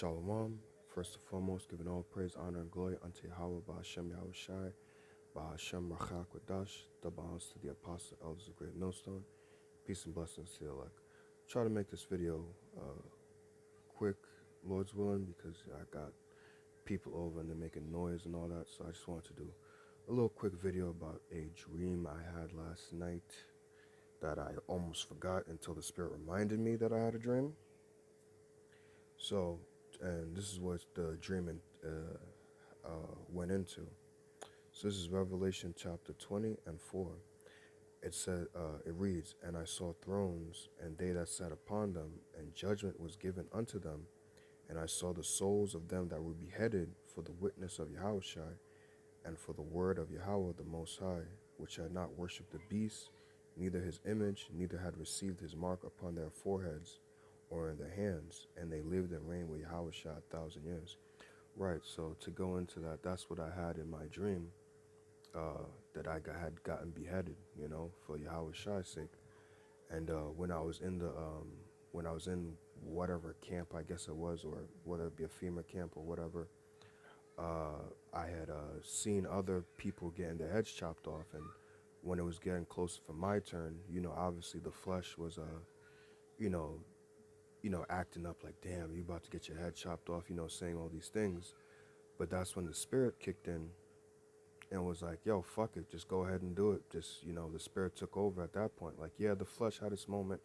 Shalom. First and foremost, giving all praise, honor, and glory unto Yahweh, Ba'ashem Yahushai, Ba'ashem Rachak Wadash, double honors to the apostle, elders of Great Millstone, peace and blessings to the elect. Try to make this video quick, Lord's willing, because I got people over and they're making noise and all that, so I just wanted to do a little quick video about a dream I had last night that I almost forgot until the Spirit reminded me that I had a dream. So, and this is what the dream went into. So this is Revelation chapter 20 and 4. It said, it reads, "And I saw thrones, and they that sat upon them, and judgment was given unto them. And I saw the souls of them that were beheaded for the witness of Yahushai, and for the word of Yahweh the Most High, which had not worshipped the beast, neither his image, neither had received his mark upon their foreheads or in their hands, and they lived and reigned with Yahushua 1,000 years." Right, so to go into that, that's what I had in my dream, that I had gotten beheaded, for Yahushua's sake. And when I was in whatever camp, I guess it was, or whether it be a FEMA camp or whatever, I had seen other people getting their heads chopped off, and when it was getting closer for my turn, obviously the flesh was, you know, acting up like, damn, you about to get your head chopped off, saying all these things. But that's when the Spirit kicked in and was like, yo, fuck it, just go ahead and do it. Just, the Spirit took over at that point. Like, yeah, the flesh had its moment,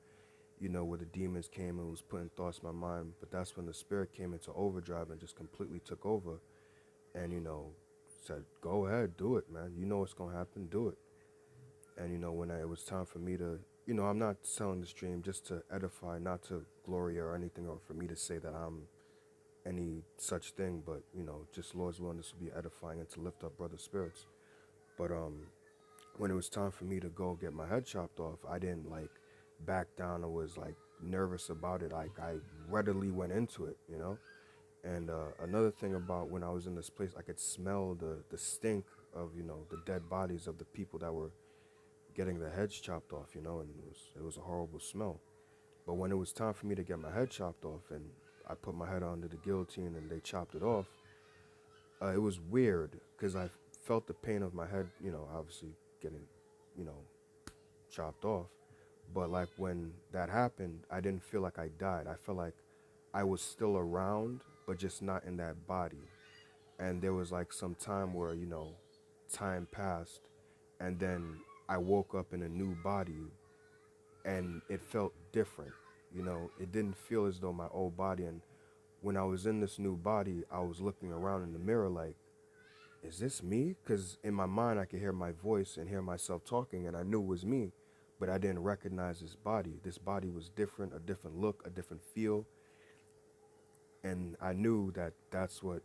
where the demons came and was putting thoughts in my mind, but that's when the Spirit came into overdrive and just completely took over and, said, go ahead, do it, man. You know what's going to happen, do it. And, when it was time for me to, I'm not telling this dream just to edify, not to glory or anything, or for me to say that I'm any such thing, but, just Lord's willing, this will be edifying and to lift up brother spirits. But when it was time for me to go get my head chopped off, I didn't, like, back down or was, like, nervous about it. Like, I readily went into it, And another thing about when I was in this place, I could smell the stink of, the dead bodies of the people that were getting their heads chopped off, and it was a horrible smell. But when it was time for me to get my head chopped off and I put my head under the guillotine and they chopped it off, it was weird because I felt the pain of my head, obviously getting, you know, chopped off. But like when that happened, I didn't feel like I died. I felt like I was still around, but just not in that body. And there was like some time where, time passed and then I woke up in a new body and it felt different. It didn't feel as though my old body. And when I was in this new body, I was looking around in the mirror like, is this me? Because in my mind, I could hear my voice and hear myself talking, and I knew it was me, but I didn't recognize this body. This body was different, a different look, a different feel. And I knew that that's what,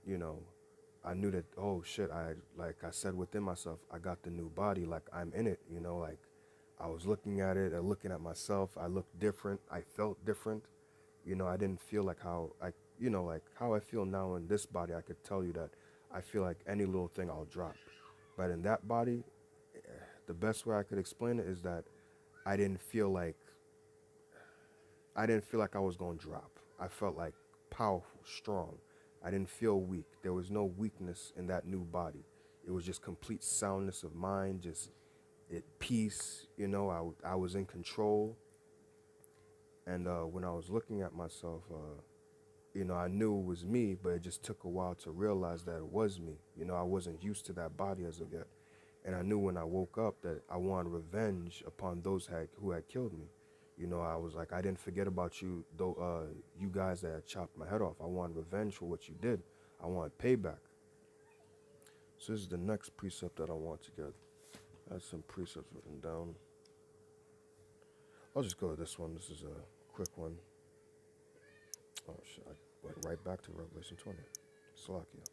I knew that, oh shit, like I said within myself, I got the new body, like I'm in it, like I was looking at it and looking at myself. I looked different. I felt different. I didn't feel like like how I feel now in this body. I could tell you that I feel like any little thing I'll drop. But in that body, the best way I could explain it is that I didn't feel like I was going to drop. I felt like powerful, strong. I didn't feel weak. There was no weakness in that new body. It was just complete soundness of mind, just peace. I was in control. And when I was looking at myself, I knew it was me, but it just took a while to realize that it was me. I wasn't used to that body as of yet. And I knew when I woke up that I wanted revenge upon those who had killed me. I was like, I didn't forget about you, though. You guys that had chopped my head off. I want revenge for what you did. I want payback. So this is the next precept that I want to get. I had some precepts written down. I'll just go to this one. This is a quick one. Oh shit, I went right back to Revelation 20. Salakia.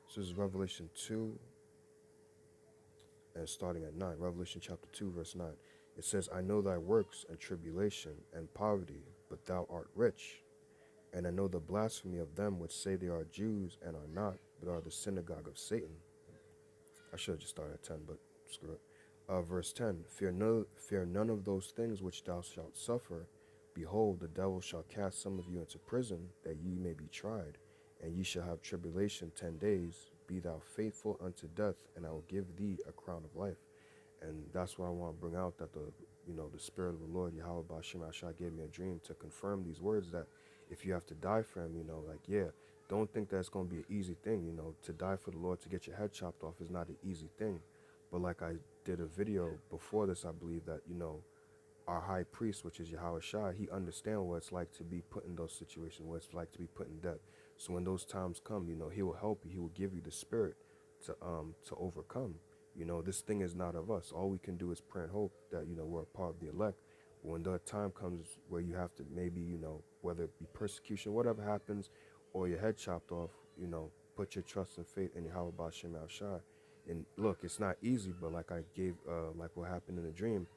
So this is Revelation 2 and starting at 9. Revelation chapter 2 verse 9. It says, I know thy works and tribulation and poverty, but thou art rich. And I know the blasphemy of them which say they are Jews and are not, but are the synagogue of Satan. I should have just started at 10, but screw it. Verse 10, fear none of those things which thou shalt suffer. Behold, the devil shall cast some of you into prison, that ye may be tried, and ye shall have tribulation 10 days. Be thou faithful unto death, and I will give thee a crown of life. And that's what I want to bring out, that the Spirit of the Lord, Yahweh Bashim Ashah, gave me a dream to confirm these words, that if you have to die for him, like, yeah, don't think that it's going to be an easy thing. To die for the Lord, to get your head chopped off is not an easy thing. But like I did a video before this, I believe that, our high priest, which is Yahweh Shai, he understands what it's like to be put in those situations, what it's like to be put in death. So when those times come, he will help you. He will give you the spirit to overcome. This thing is not of us. All we can do is pray and hope that, we're a part of the elect. But when the time comes where you have to maybe, whether it be persecution, whatever happens, or your head chopped off, put your trust and faith in Yahweh Ba'Shem Al Shai. And look, it's not easy, but like I gave, like what happened in the dream,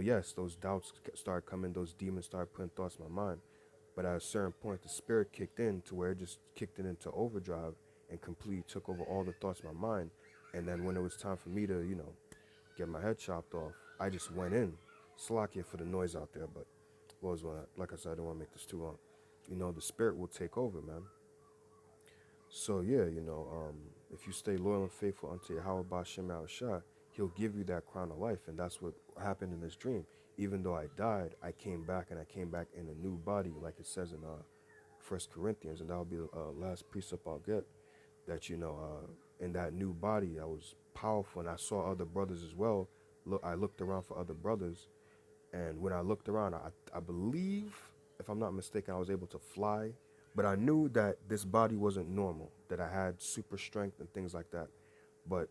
yes, those doubts started coming, those demons started putting thoughts in my mind. But at a certain point, the spirit kicked in to where it just kicked it into overdrive and completely took over all the thoughts in my mind. And then when it was time for me to, get my head chopped off, I just went in. Slack for the noise out there, but like I said, I don't want to make this too long. The spirit will take over, man. So yeah, if you stay loyal and faithful unto Yahweh Ba'Shem Al Shah, he'll give you that crown of life. And that's what happened in this dream. Even though I died, I came back, and I came back in a new body, like it says in 1 Corinthians, and that'll be the last precept I'll get, that, in that new body, I was powerful, and I saw other brothers as well. I looked around for other brothers, and when I looked around, I believe, if I'm not mistaken, I was able to fly, but I knew that this body wasn't normal, that I had super strength and things like that. But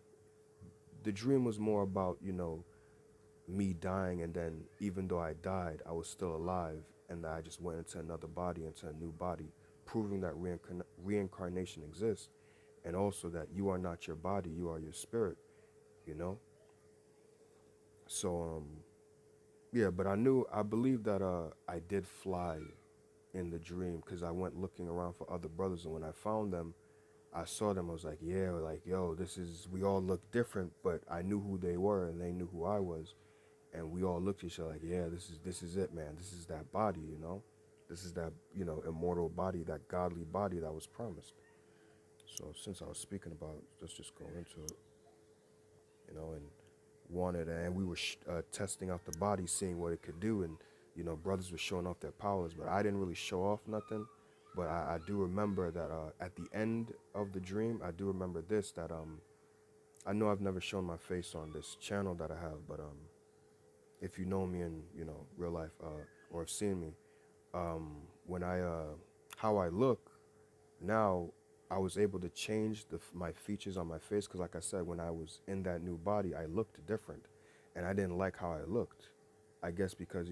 the dream was more about, me dying, and then even though I died, I was still alive, and that I just went into another body, into a new body, proving that reincarnation exists, and also that you are not your body, you are your spirit, you know? So, yeah, but I believe that I did fly in the dream, because I went looking around for other brothers, and when I found them, I saw them, I was like, yeah, like, yo, we all look different, but I knew who they were, and they knew who I was. And we all looked at each other like, yeah, this is it, man. This is that body, This is that, immortal body, that godly body that was promised. So since I was speaking about, let's just go into it, and and we were testing out the body, seeing what it could do, and brothers were showing off their powers, but I didn't really show off nothing. But I do remember that at the end of the dream, I do remember this, that I know I've never shown my face on this channel that I have, but if you know me in real life, or have seen me, when I how I look now, I was able to change my features on my face, because like I said, when I was in that new body, I looked different, and I didn't like how I looked. I guess because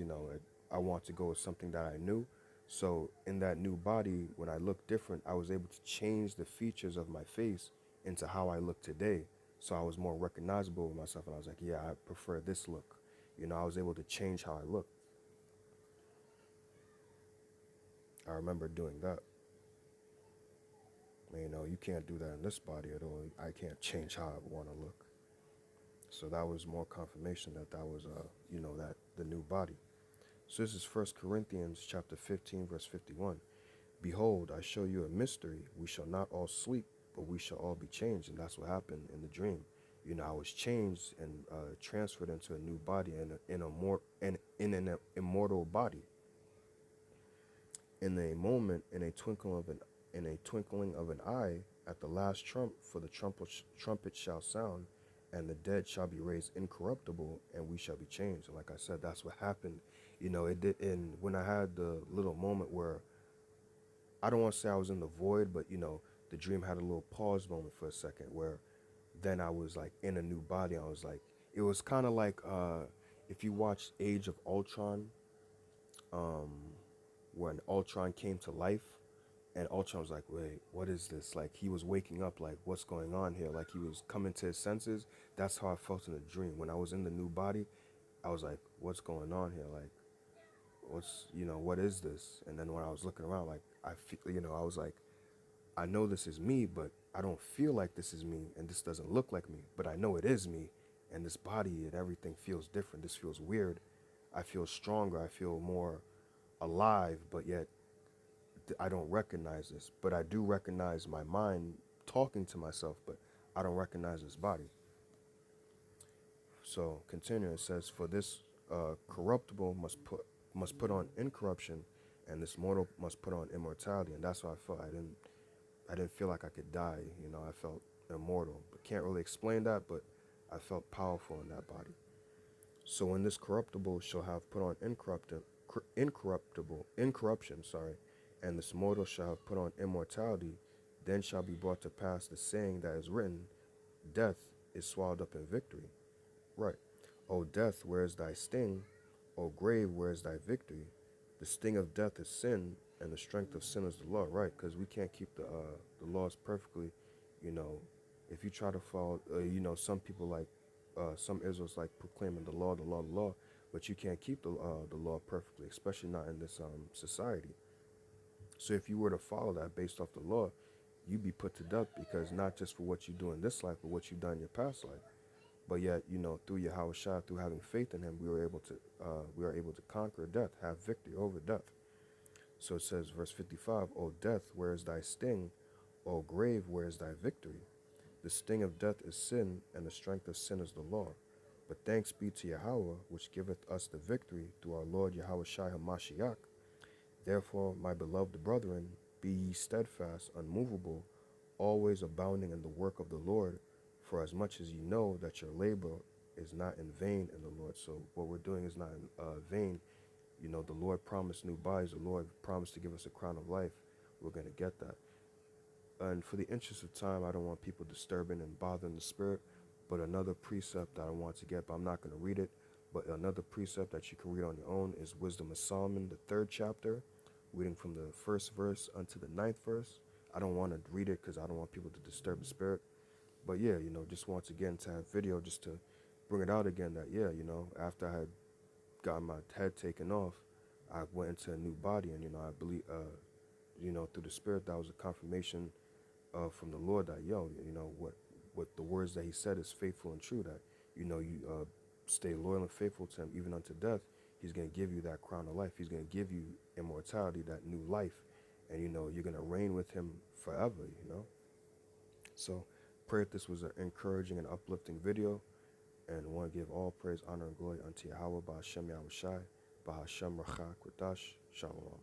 I want to go with something that I knew. So in that new body, when I looked different, I was able to change the features of my face into how I look today. So I was more recognizable with myself, and I was like, yeah, I prefer this look. I was able to change how I look. I remember doing that. You can't do that in this body at all. I can't change how I want to look. So that was more confirmation that was, that the new body. So this is 1 Corinthians chapter 15, verse 51. Behold, I show you a mystery. We shall not all sleep, but we shall all be changed. And that's what happened in the dream. I was changed and transferred into a new body, in an immortal body. In a moment, in a twinkling of an eye, at the last trump, for the trumpet shall sound, and the dead shall be raised incorruptible, and we shall be changed. And like I said, that's what happened. It did. And when I had the little moment where, I don't want to say I was in the void, but the dream had a little pause moment for a second, where then I was like in a new body. I was like, it was kind of like if you watched Age of Ultron, when Ultron came to life, and Ultron was like, wait, what is this? Like, he was waking up, like, what's going on here? Like, he was coming to his senses. That's how I felt in the dream. When I was in the new body, I was like, what's going on here? Like, what is this? And then when I was looking around, like, I feel, I was like, I know this is me, but I don't feel like this is me, and this doesn't look like me, but I know it is me, and this body and everything feels different. This feels weird. I feel stronger. I feel more alive, but yet I don't recognize this. But I do recognize my mind talking to myself, but I don't recognize this body. So continue, it says, for this corruptible must put on incorruption, and this mortal must put on immortality. And that's what I felt. I didn't feel like I could die. I felt immortal, but can't really explain that. But I felt powerful in that body. So when this corruptible shall have put on incorruption, and this mortal shall have put on immortality, then shall be brought to pass the saying that is written, death is swallowed up in victory. Right. O death, where is thy sting? O grave, where is thy victory? The sting of death is sin, and the strength of sin is the law. Right, because we can't keep the laws perfectly. You know, if you try to follow, some people like some Israelites like proclaiming the law, the law, the law, but you can't keep the law perfectly, especially not in this society. So if you were to follow that based off the law, you'd be put to death, because not just for what you do in this life, but what you've done in your past life. But yet, through Yahweh Shah, through having faith in Him, we were able to conquer death, have victory over death. So it says, verse 55, O death, where is thy sting? O grave, where is thy victory? The sting of death is sin, and the strength of sin is the law. But thanks be to Yahweh, which giveth us the victory through our Lord Yahweh Shai HaMashiach. Therefore, my beloved brethren, be ye steadfast, unmovable, always abounding in the work of the Lord, for as much as ye know that your labor is not in vain in the Lord. So what we're doing is not in vain. The Lord promised new bodies. The Lord promised to give us a crown of life. We're going to get that. And for the interest of time, I don't want people disturbing and bothering the spirit. But another precept that I want to get, but I'm not going to read it. But another precept that you can read on your own is Wisdom of Solomon, the 3rd chapter, reading from the 1st verse unto the 9th verse. I don't want to read it because I don't want people to disturb the spirit. But yeah, just once again to have video just to bring it out again that, yeah, after I had gotten my head taken off, I went into a new body. And, I believe, through the spirit, that was a confirmation from the Lord that, what the words that He said is faithful and true, that, you stay loyal and faithful to Him even unto death. He's going to give you that crown of life. He's going to give you immortality, that new life. And, you're going to reign with Him forever. So pray that this was an encouraging and uplifting video, and want to give all praise, honor, and glory unto Yahweh, Ba'ashem Yahweh Shai, Ba'ashem Rachak Kodash, Shalom.